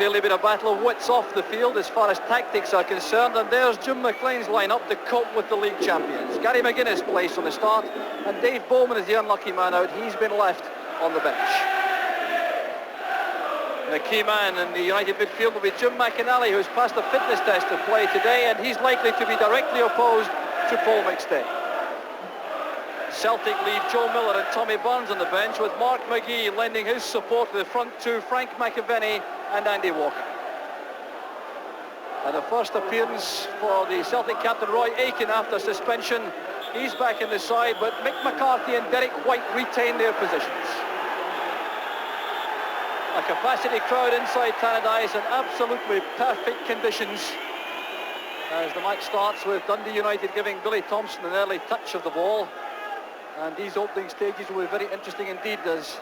clearly been a battle of wits off the field as far as tactics are concerned, and there's Jim McLean's line-up to cope with the league champions. Gary McGuinness placed on the start, and Dave Bowman is the unlucky man out. He's been left on the bench. The key man in the United midfield will be Jim McInally, who's passed the fitness test to play today, and he's likely to be directly opposed to Paul McStay. Celtic leave Joe Miller and Tommy Burns on the bench, with Mark McGee lending his support to the front two, Frank McAvenny and Andy Walker. And the first appearance for the Celtic captain Roy Aitken after suspension. He's back in the side, but Mick McCarthy and Derek White retain their positions. A capacity crowd inside Tannadice and absolutely perfect conditions as the match starts, with Dundee United giving Billy Thompson an early touch of the ball. And these opening stages will be very interesting indeed as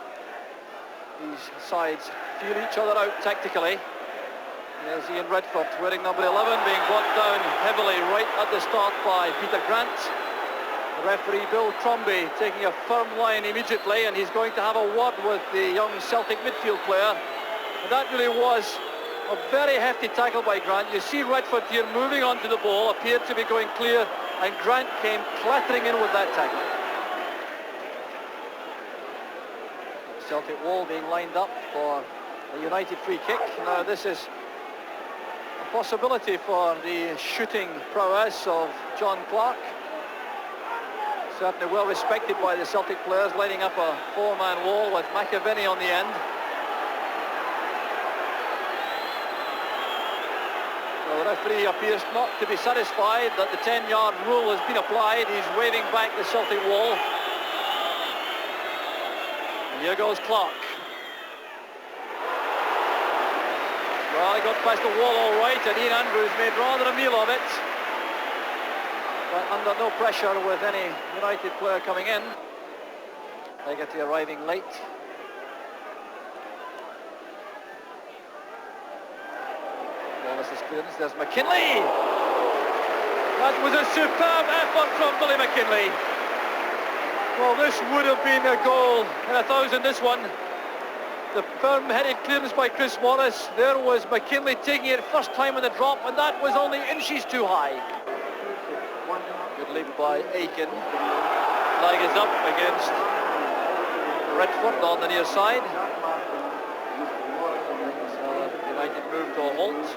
these sides feel each other out tactically. There's Ian Redford wearing number 11, being brought down heavily right at the start by Peter Grant. The referee Bill Crombie taking a firm line immediately, and he's going to have a word with the young Celtic midfield player. And that really was a very hefty tackle by Grant. You see Redford here moving onto the ball, appeared to be going clear, and Grant came clattering in with that tackle. Celtic wall being lined up for a United free kick. Now this is a possibility for the shooting prowess of John Clark. Certainly well respected by the Celtic players, lining up a four-man wall with McAvenny on the end. Well, the referee appears not to be satisfied that the 10-yard rule has been applied. He's waving back the Celtic wall. Here goes Clark. Well, he got past the wall all right, and Ian Andrews made rather a meal of it. But under no pressure with any United player coming in. Legacy arriving late. Well, this is clearance. There's McKinley. That was a superb effort from Billy McKinley. Well, this would have been a goal in 1,000, this one. The firm-headed clearance by Chris Morris. There was McKinley taking it first time in the drop, and that was only inches too high. Good leap by Aitken. Flag is up against Redford on the near side. So United move to a halt.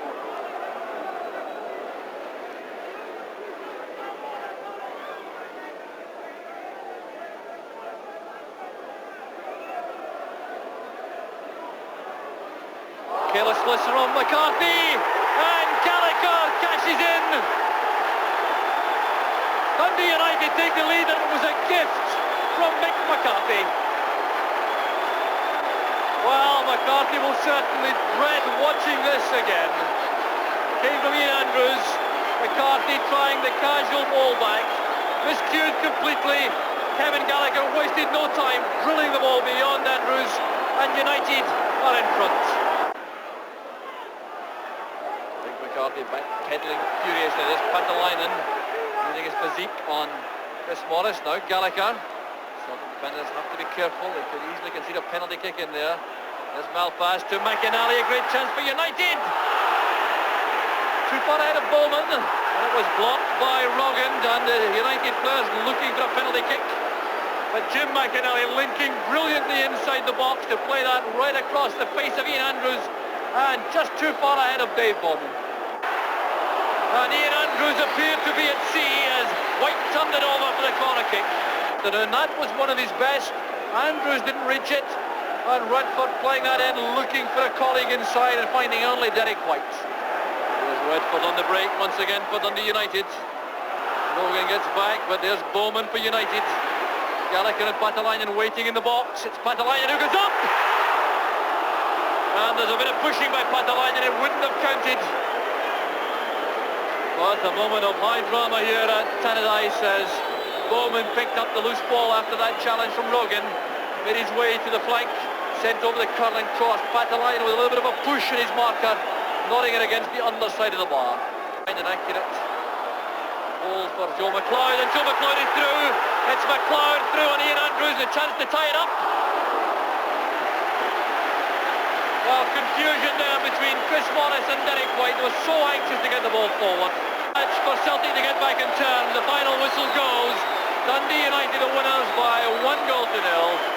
Careless listen from McCarthy, and Gallacher cashes in. Dundee United take the lead, and it was a gift from Mick McCarthy. Well, McCarthy will certainly dread watching this again. Came from Ian Andrews. McCarthy trying the casual ball back. Miscued completely. Kevin Gallacher wasted no time drilling the ball beyond Andrews, and United are in front. McCarthy back pedaling furiously. There's Patalainen using his physique on Chris Morris. Now Gallacher. Celtic defenders have to be careful. They could easily concede a penalty kick in there. There's Malpass to McInally. A great chance for United. Too far ahead of Bowman, and it was blocked by Rogand, and the United players looking for a penalty kick. But Jim McInally linking brilliantly inside the box to play that right across the face of Ian Andrews, and just too far ahead of Dave Bowman. And Ian Andrews appeared to be at sea as White turned it over for the corner kick. And that was one of his best. Andrews didn't reach it, and Redford playing that in, looking for a colleague inside and finding only Derek White. There's Redford on the break once again for Dundee United. Logan gets back, but there's Bowman for United. Gallacher and Patalainen waiting in the box. It's Patalainen who goes up! And there's a bit of pushing by Patalainen. It wouldn't have counted. But a moment of high drama here at Tannadice as Bowman picked up the loose ball after that challenge from Rogan, made his way to the flank, sent over the curling cross. Patalainen with a little bit of a push in his marker, nodding it against the underside of the bar. And an accurate goal for Joe McLeod, and Joe McLeod is through. It's McLeod through on Ian Andrews, a chance to tie it up. Well, confusion there between Chris Morris and Derek White. They were so anxious to get the ball forward. Match for Celtic to get back in turn. The final whistle goes. Dundee United are winners by 1-0.